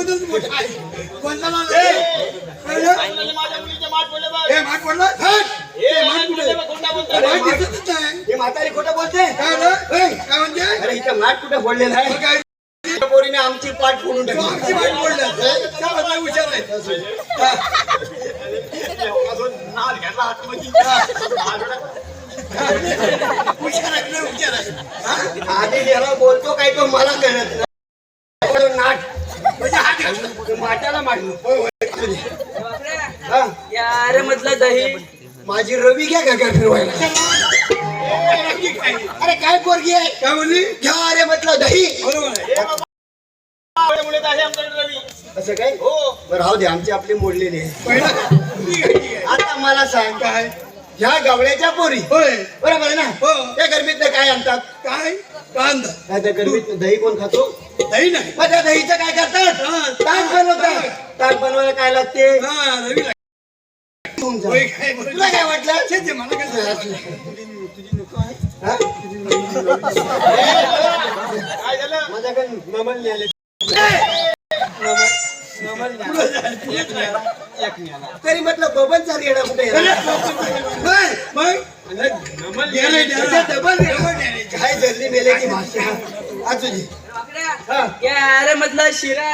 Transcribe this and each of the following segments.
सोबतच मोठा आहे. कोणता नाव ए, माझ्या मुलीचे माठ बोलले बघ. हे माठ पडला हट. ए, ते माठ कुठे बघ, कोणता बोलतोय? अरे माठ दिसतच नाही. हे म्हातारी खोटं बोलते. काय रे? ए, काय म्हणते? अरे इथं माठ कुठं फोडलेलं आहे? मग काय? त्या पोरीने आमची पाठ फोडून तो आमची टाकली. माठ पडलं. काय म्हणता? हुशार आहे. हा. अजून नाल घ्यायला आतमध्ये. हुशार आहे, लय हुशार आहे. हा? आधी याला बोलतो काय तो मला कळत नाही. नाट म्हणजे हा घ्या. ते माटाला मारलं. होय, होय. हा, यार मधलं दही माझी रवी घ्या का फिरवायला. अरे काय पोरगी आहे? काय म्हणली? घ्या अरे म्हटलं दही. बरोबर आहे. ए बाबा, मुळे आहे आमच्याकडे रवी. असं काय? हो. बरं राहू दे, आमची आपली मोडलेली आहे. पहिला ठीक आहे, ठीक आहे. आता मला सांग, काय? ह्या गवळ्याच्या पोरी होय. बरोबर आहे ना? हो. त्या गरमीत काय आणतात? काय? कांदा. काय त्या गरमीत दही कोण खातो? दही नाही. मग त्या दहीचं काय करतात? हा, ताक बनवतात. ताक बनवायला काय लागते? हा, रवी लागली. घेऊन जा. होय, काय बरं. तुला काय वाटलं? छे, छे, मला काय सांगायचं? हा? काय झालं? माझ्याकडे नमन आले. तरी म्हटलं बबनचा रेडा कुठे आहे? होय. मग? गेलंय, गेलंय. त्याच्या डबल रेडा. काय धरली मेल्याची भाषा. आज तुझी. हा. यार मधला शिरा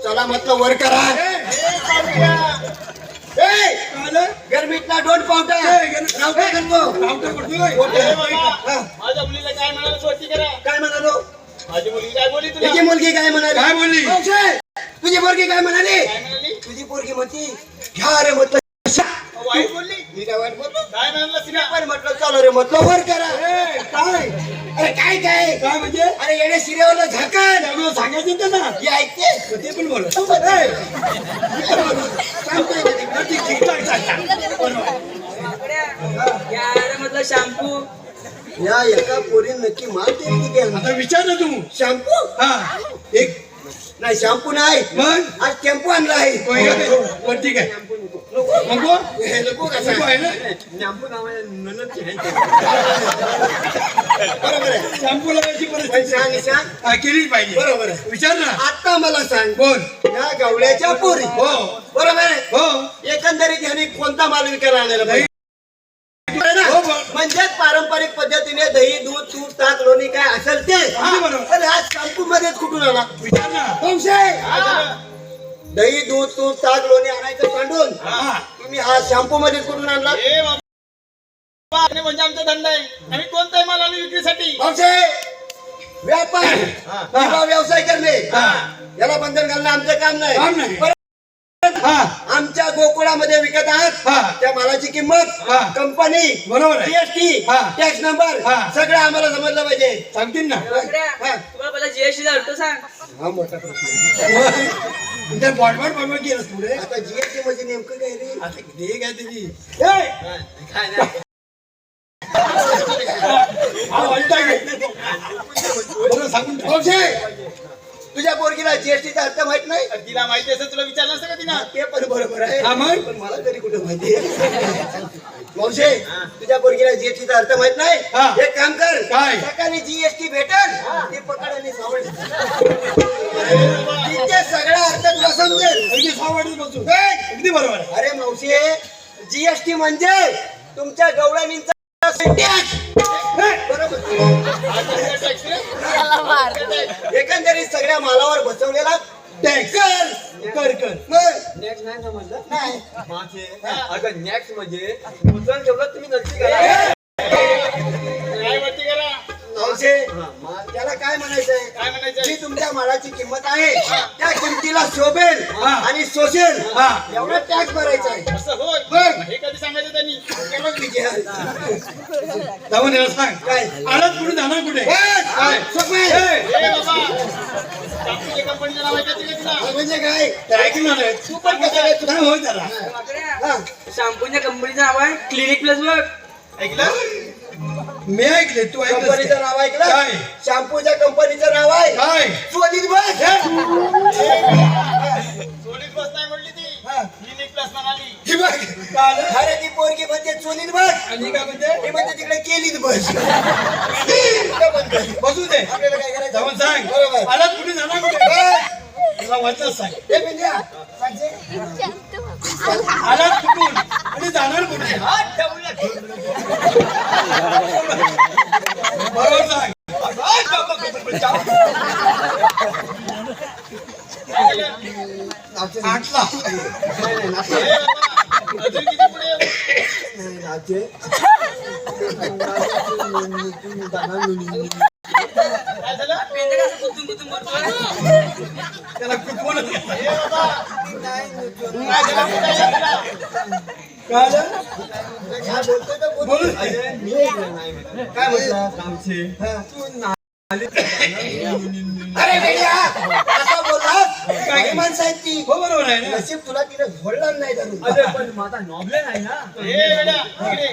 चला म्हटलं वर करा. ए, गरमीतला दोन पावटा ए, गरमी- नाव काय करतो? रावटर करतोय. ए बाबा, हा. माझ्या मुलीला काय म्हणाला सोडती करा. काय म्हणालो? माझी मुलगी काय बोलली तुला? तुझी मुलगी काय म्हणाली? काय बोलली? मावशे, तुझी पोरगी काय म्हणाली? काय म्हणाली? तुझी पोरगी म्हणती घ्या रे म्हटलं. वाईट बोलली? मी काय वाट बोललो? काय म्हणाला सिना? पण म्हटलं चलो रे म्हटलं वर करा. ए, काय? अरे काय काय? काय म्हणजे? अरे येणे शिरेवलं झाकण. त्यामुळे सांगायचं होतं ना. हे ऐकते? ते पण बोल. ए, सांगतोय ना ते. यार मधला शॅम्पू या एका पोरी नक्की मारते की काय? आता विचार ना तू. शॅम्पू? हा. एक नाही शॅम्पू नाही. मग आज टेम्पो आणला आहे. होय का? बरं, ठीक आहे. नको? हे नको का नको आहे ना? शॅम्पू नावाने ननदची आहे. बरोबर आहे. शॅम्पू लावायची पण परिस्थिती सांग सांग. हा, केलीच पाहिजे. बरोबर आहे. विचार ना. आता मला सांग, बोल. या गवळ्याच्या पोरी हो. बरोबर आहे. हो. एकंदरीत ह्याने कोणता माल विकायला आणायला पाहिजे? हो, बोल. म्हणजे पारंपरिक पद्धतीने दही दूध तूप ताक लोणी काय असेल ते. अगदी बरोबर. पण आज शॅम्पू मध्येच कुठून आला? विचार ना. संशय. दही दूध तूप ताक लोणी आणायचं सांडून हा. तुम्ही हा शॅम्पू मध्ये कुठून आणला? ए बाबा, आणि म्हणजे आमचा धंदा आहे. आम्ही कोणताही माल आणू विक्रीसाठी. संशय. व्यापार किंवा व्यवसाय करणे याला बंधन घालणं आमचं काम काम नाही. नाही. पण हा. आमच्या गोकुळामध्ये विकत आहात हा. त्या मालाची किंमत हा. कंपनी बरोबर आहे. जीएसटी हा. टॅक्स नंबर हा. सगळं आम्हाला समजलं पाहिजे. सांगतील ना. हा. तुम्हाला पहिला जीएसटी अर्थ सांग. हा मोठा प्रश्न. त्या बॉडबॉड बॉडबॉड केलंस पुढे. आता जीएसटी म्हणजे नेमकं काय रे? आता किती काय त्याची. काय नाही. हा, वाईट आहे. बरोबर सांगून टाक. संशय. तुझ्या पोरगीला जीएसटीचा अर्थ माहित नाही? तिला माहिती असेल तुला विचारलं असतं का तिनं? ते पण बरोबर आहे. हा, मग? पण मला तरी कुठं माहिती मौशे, तुझ्या पोरगीला जीएसटीचा अर्थ माहित नाही? हा. एक काम कर. काय? सकाळी जीएसटी भेटेल ते पकड आणि सावळ. तिथे सगळा अर्थ तुला समजेल. अगदी सावडीत बसून. ए, अगदी बरोबर आहे. अरे मावशे, जीएसटी म्हणजे तुमच्या गवळणींचा टॅक्स. बरोबर. एकंदरीत सगळ्या मालावर बसवलेला टॅक्स. कर कर. नेक्स्ट नाही समजलं? नाही. अगं नेक्स्ट म्हणजे उचल ठेवलं तुम्ही नक्की करा. काय वरती करा. मावशे, त्याला काय म्हणायचंय? काय म्हणायचं? जी तुमच्या मालाची किंमत आहे त्या किमतीला शोभेल आणि शोषेल हा. एवढा टॅक्स भरायचा आहे. असं होय. बघ. हे कधी सांगायचं त्यांनी? त्यालाच विजय आहे. जाऊन याला सांग. काय? आलाच कुठे जाणार कुठे? काय? सोपं आहे. ए बाबा, शॅम्पूच्या कंपनीचं नाव ऐकायचं का तुला? म्हणजे काय? ते ऐकणार आहे. तू पण कसं काय? काय होय त्याला. हा. शॅम्पूच्या कंपनीचं नाव आहे क्लिनिक प्लस बघ. ऐकलं? मी ऐकले, तू ऐकलं कंपनीचं नाव ऐकलं? काय? शॅम्पूच्या कंपनीचं नाव आहे काय? सोनीत बघ. सोलीत बस नाही म्हणली ती. हा. क्लिनिक प्लस म्हणाली. ही बघ. अरे ती पोरगी म्हणते चोलीत बघ. आणि काय म्हणते? हे म्हणते तिकडे केलीत बस. कुठं बंद कर. बसू दे. आपल्याला काय करायचं? जाऊन सांग. बरोबर. आलाच कुठे जाणार कुठे? तुला वाचलाच सांग. हे बिंद्या, पाहिजे? आला कुठून आणि जाणार कुठे? बरोबर सांग. आठला. ए बाबा, अजून किती पुढे येऊ? काय झालं? पेंडे कसं कुतून कुतून बोलतोय त्याला कुठवूनच घेतलं. ए बाबा, काय झालं? काय झालं? काय झालं? काय बोलतोय तर बोल. बोल. काय म्हटलं? अरे बेड्या, असा बोललास? काही माणसं आहेत ती. हो बरोबर आहे ना. नशीब तुला तिने झोडलं नाही धरून. अरे पण माझा नॉबले नाही ना. ए बेटा, इकडे ये.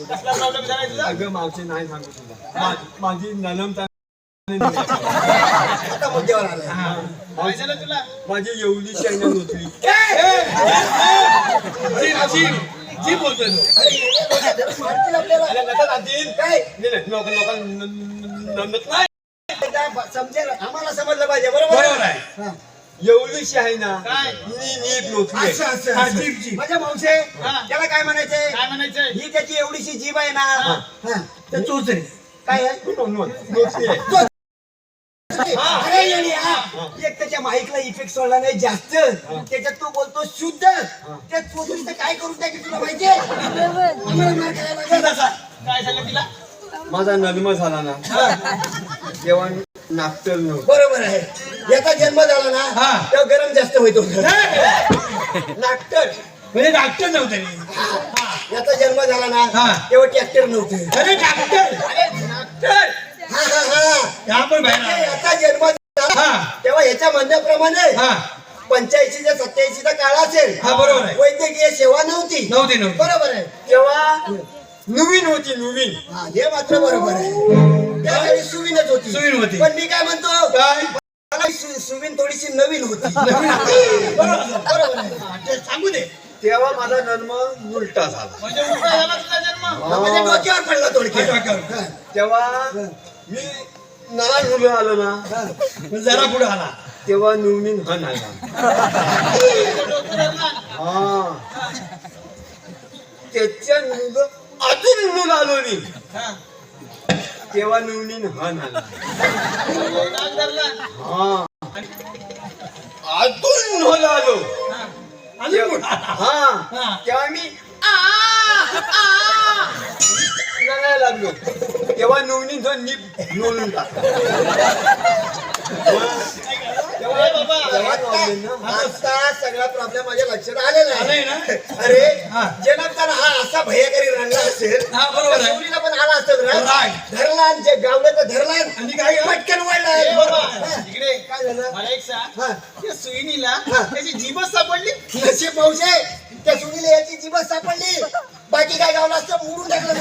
कसला प्रॉब्लेम झालाय तुझा? अगं मावशी नाही सांगू तुला. माझी नलम आता मुद्द्यावर आलाय. काय झालं तुला? माझी एवढी शेंगा नोचली. जी बोलतोय तो. अरे येडे लोकं जरा मारतील आपल्याला. अरे नका जातील. काय? लोक नमत नाही. समजेल, आम्हाला समजलं पाहिजे. बरोबर बरोबर आहे. हा. एवढीशी आहे ना. काय? नीट नोचली. असं असं हा, असं. जीभ, जीभ. माझ्या मावशे हा. त्याला काय म्हणायचंय? काय म्हणायचंय? ही त्याची एवढीशी जीभ आहे ना. हा. हा. तर चोचरी. काय आहे? नोचली आहे. अरे येड्या, एक त्याच्या माईकला इफेक्ट सोडला नाही जास्त, त्याच्यात तो बोलतो शुद्ध. त्या चोचरीचं काय करून टाकी तुला माहितीये? आम्हाला मार खायला लागेल. काय झालं तिला? माझा नलम झाला ना तेव्हा नागतर नव्हतं. बरोबर आहे. याचा जन्म झाला ना हा. तेव्हा गरम जास्त होतो. नागतर म्हणजे डॉक्टर नव्हते रे. याचा जन्म झाला ना हा. तेव्हा ट्रॅक्टर नव्हतं. अरे डॉक्टर. नागतर हा हा हा. या पण बाहेर आला. याचा जन्म झाला हा. तेव्हा ह्याच्या म्हणण्याप्रमाणे हा 85 ते 87 चा काळ असेल. हा बरोबर आहे. वैद्यकीय सेवा नव्हती. नव्हती नव्हती. बरोबर आहे. तेव्हा नवीन होती नवीन. हा, हे मात्र बरोबर आहे. त्यावेळी सुविनच होती. सुवीण होती. पण मी काय म्हणतो, काय मला सुविन थोडीशी नवीन होती. बरोबर आहे. ते सांगू दे. तेव्हा माझा जन्म उलटा झाला. म्हणजे उलटा झाला तुझा जन्म? म्हणजे डोक्यावर पडला थोडक्यात. डोक्यावर. तेव्हा मी नाला मुलं आलो ना मग जरा पुढे आला. तेव्हा नवीन हन आला. डोकं धरला. हा त्याच्या मुलं अजून मुलं आलो मी हा. तेव्हा नवीन हन आला. नाक धरला. हा अजून मुलं आलो. हा. अजून पुढे आला. हा तेव्हा मी रडायला लागलो. तेव्हा नवनी नोलून टाकला. ए बाबा, आता सगळा प्रॉब्लेम माझ्या लक्षात आलेला आलंय आहे. ना? अरे हा. जन्मताना हा असा भयकरी रंगला असेल. हा, बरोबर आहे. मुलीला पण आला असतं ना. Right. धरला आणि जे गावलं तर धरला आणि काय पटकन ए वळला. बाबा, हा. इकडे काय झालं? मला एक सांग. हा. त्या सुईनीला हा. त्याची जीभच सापडली. नशीब मावशे, त्या सुनीला याची जीभच सापडली. बाकी काय गावलं असतं मोडून टाकलं मी.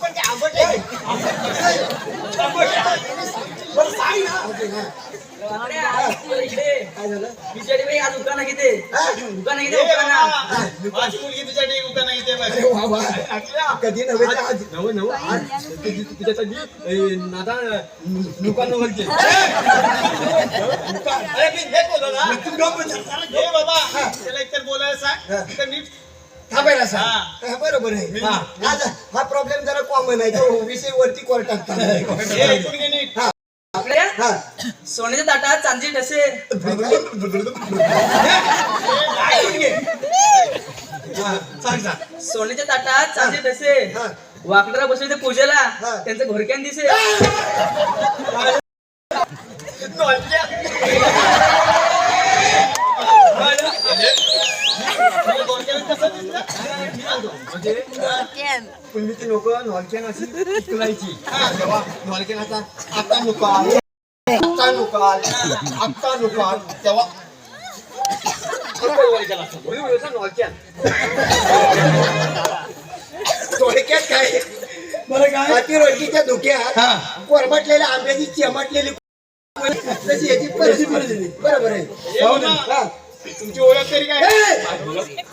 पण ते आंबट आहे. बरं, सांग ना. इकडे काय झालं? बिचारी आज दुकान किती हा? दुकान ए किती बाबा, माझी मुलगी तुझ्यासाठी उभा नाही ते बघ. अरे वा वा. कधी नव्हे तर आज. नव तुझ्यासाठी नादा दुकान वगैरे. अरे मी हेच बोलतो ना. तू गप्प बस. ए बाबा, त्याला एकतर बोलायला सांग. तर नीट थांबायला सांग. हा. हा, बरोबर आहे. हा. आज हा प्रॉब्लेम जरा कॉमन आहे. तो विषय वरती कोर्टात चाललाय. हे ऐकून घे नीट. आपले हा. सोन्याच्या ताटात चांदी ठसे ऐकून घे. हा, सांग सांग. सोन्याच्या ताटात चांदी ठसे हा. वाकडरा बसले ते पूजेला हा. त्यांचं घोरक्यान दिसे पूर्वीची लोक नॉलकेन अशी उकलायची. तेव्हा नॉलकेनाचा आता नुकाल आता नुकाल आता नुकाल तेव्हा नॉलकेन. थोडक्यात काय, बरं काय अतिरोटीच्या धुक्यात हा. कोरबटलेल्या आंब्याची चिमटलेली तशी याची परिस्थिती. बरोबर आहे. ए बाबा, हा. तुमची ओळख तरी काय ए,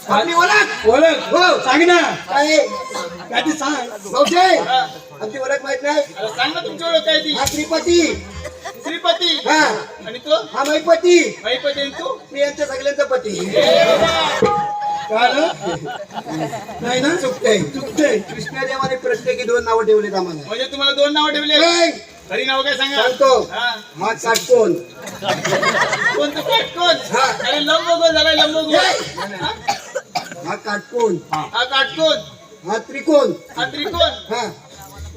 आपली ओळख ओळख हो. सांग ना काय काय ते सांग भाऊजे हा. आमची ओळख माहित नाही अरे सांग ना तुमची ओळख काय ती हा श्रीपती श्रीपती हा आणि तो हा मैपती महिपती आणि तू मी यांच्या सगळ्यांचा पती कळलं नाही ना चुकतंय चुकते कृष्णदेवाने प्रत्येकी 2 नावं ठेवलेत आम्हाला म्हणजे तुम्हाला 2 नाव ठेवले काय? खरी नाव काय सांगा सांगतो हा. हा काटकोन कोणतं काटकोन हा. अरे लंबगोल झालाय लंबगोल हा? हा काटकोन हा काटकोन हा त्रिकोण हा त्रिकोण हा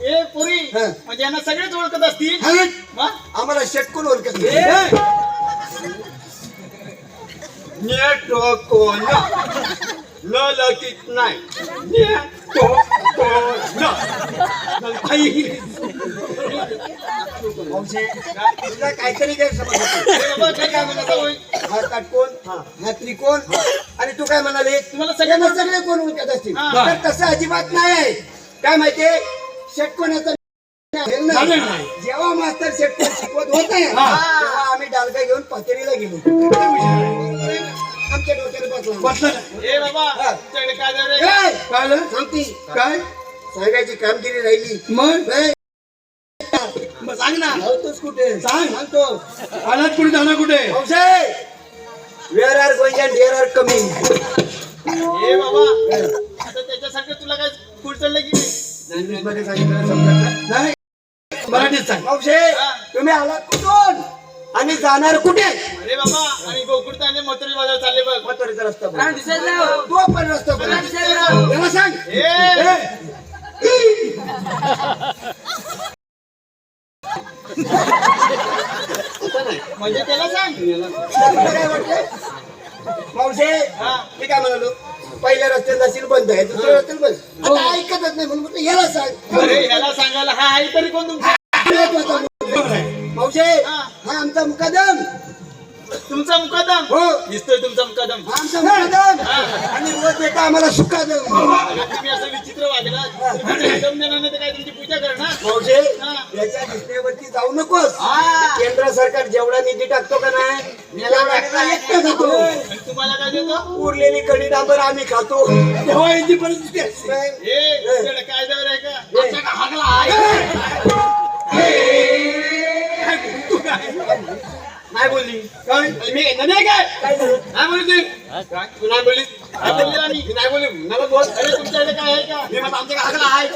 ए पुरी हा. म्हणजे यांना सगळेच ओळखत असतील हा. हा? आम्हाला षटकोन ओळखत नाही. नीट कोण न लकित नाही नीट कोण भाऊजे, तुला काहीतरी गैरसमज होतो. ए बाबा, काय काय म्हणत होय? हा काटकोन हा त्रिकोण आणि तू काय म्हणाले तुम्हाला सगळ्यांना सगळे कोण ओळखत असतील हा. तर तसं अजिबात नाही आहे काय माहितीये षटकोनाचा नाही, नाही. जेव्हा मास्तर षटकोन शिकवत होते तेव्हा आम्ही डालगा घेऊन पातेरीला गेलो आमच्या डोक्याला बसला बसलं ना ए बाबा हा. तुमच्याकडे काय झालं रे? काय? कळलं सांगती काय साहेबाची कामगिरी राहिली मग नाही. मग सांग ना धावतोस कुठे सांग. सांगतो आलात कुठे जाणार कुठे where are going and where are coming ए बाबा आता त्याच्यासारखं तुला काय पुढ चाललं की नाही? इंग्लिश मध्ये सांगितलं समजत नाही मराठीत सांग मावशे हा. तुम्ही आलात कुठून आणि जाणार कुठे अरे बाबा आणि गोकुळ तांडे मथुरी बाजार चालले बघ म्हातारीचा रस्ता बघ. राम दिसायला तो पण रस्ता बघ. त्याला सांग ए म्हणजे त्याला सांग तुला काय वाटतंय मावशे हा. मी काय म्हणालो पहिल्या रस्त्यात जाशील बंद आहे दुसऱ्या रस्त्यात बस आता ऐकतच नाही म्हणून म्हटलं याला सांग अरे ह्याला सांगायला हा आहे तरी कोण तुमचा महत्वाचा मुद्दा. मावशे हा. हा आमचा मुकादम तुमचा मुकादम हो दिसतोय तुमचा मुकादम हा आमचा मुकादम हा. आणि रोज बेटा आम्हाला सुकादम अरे तुम्ही असं विचित्र वागला मुकादम देणार नाही तर काय तुमची पूजा करणार मावशे हा. याच्या दिसण्यावरती जाऊ नकोस हा. केंद्र सरकार जेवढा निधी टाकतो का नाही तेवढा निधी एकटा खातो आणि तुम्हाला काय देतो उरलेली कडी डांबर आम्ही खातो तेव्हा यांची परिस्थिती असते ए तुमच्याकडे कायद्यावर आहे का असा का हागला आहे नाही बोलली काय मी नाही काय काय झालं? नाही बोलली तू नाही बोलली काय बोलले आम्ही मी नाही बोलली मला बोल अरे तुमच्याकडे काय आहे का मी म्हणतो आमच्या हागला आहे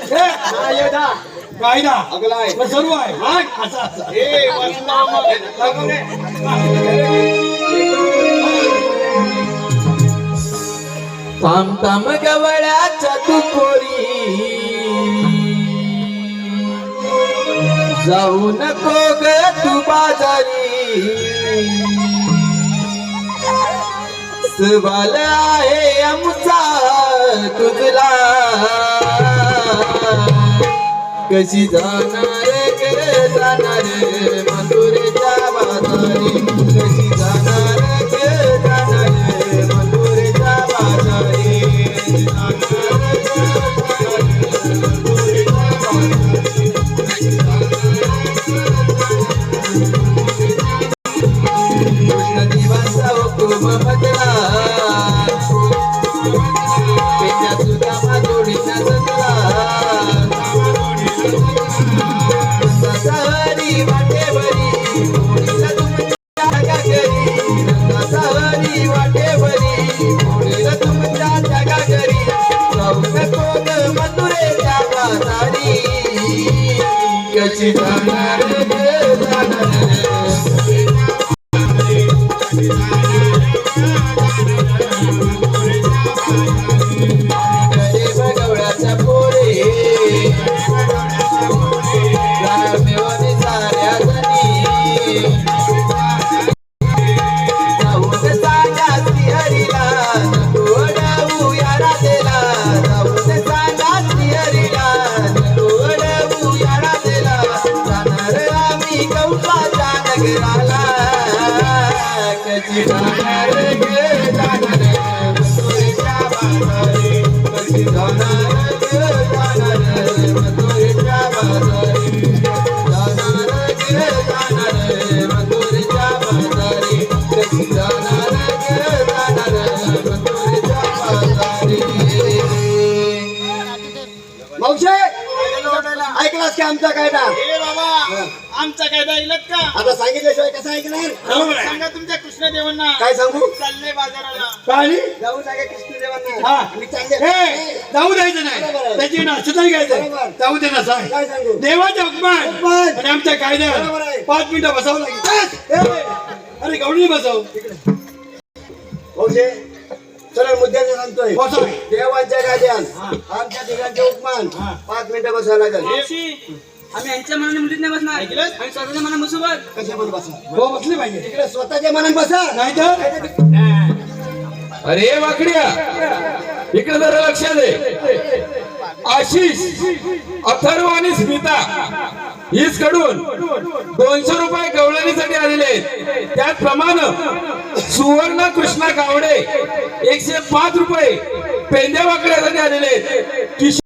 कायदा हागला आहे मग सर्व आहे मग असं असं ए वाचून लावा मग थांब थांब गवळ्याच्या तू पोरी जाऊ नको ग तू बाजारी सवाल आहे आमचा तुझला कशी जाणार ग जाणार मथुरेच्या बाजारी कशी जाणार ग जाणार मथुरेच्या बाजारी कृष्णदेवाचा हुकूम बदला पेन्या सुदामा जोडीना सजला नंदाचा हरी वाटेवरी मोडीला तुमच्या जागा घरी नंदाचा हरी वाटेवरी मोडीला तुमच्या जागा घरी जाऊ नको ग मथुरेच्या बाजारी कशी जाणार ग जाणार गवळ्याच्या पोळे रामेवाने साऱ्या जणी जाऊन सांगा श्रीहरीला ओढवू या राधेला जाऊन सांगा श्रीहरीला ओढवू या राधेला जाणार आम्ही कौसाच्या नगराला कशी जाणार ग जाणार मथुरेच्या बाजारी कशी जाणार ग जाणार मथुरेच्या बाजारी जाणार ग जाणार मथुरेच्या बाजारी कशी जाणार ग आमचा कायदा. ए बाबा आमचा कायदा ऐकलात का? आता सांगितल्याशिवाय कसं ऐकणार? बरोबर आहे. सांगा तुमच्या कृष्णदेवांना काय सांगू? चालले बाजाराला. पाणी जाऊ सांगा कृष्णदेवांना. हा. आम्ही चालले. ए, जाऊ द्यायचं बरोबर नाही आहे. त्याची नाश्ता नाही घ्यायचं बरोबर. जाऊ दे ना साहेब. काय सांगू? देवाच्या हुकमान हुकमान. आणि आमच्या बरोबर आहे. कायद्यात 5 मिनिटं बसावं लागेल. अरे गवडी बसव भाऊजे चला मुद्द्याने सांगतोय. बसव. देवांच्या कायद्यात आमच्या ठिकाणचे हुकमान 5 मिनिटं बसावं लागेल. आम्ही यांच्या मनाने मुलीत नाही बसणार ऐकलं? आणि स्वतःच्या मनाने बसोबत. कशा पण बसा. हो बसले पाहिजे इकडे स्वतःच्या मनात बसा. नाहीतर अरे वाकड्या इकडे जरा लक्ष दे. आशिष अथर्व आणि स्मिता हीच कडून 200 रुपये गवळणीसाठी आलेले आहेत. त्याचप्रमाणे सुवर्ण कृष्णा गावडे 105 रुपये पेंद्या वाकड्यासाठी आलेले आहेत.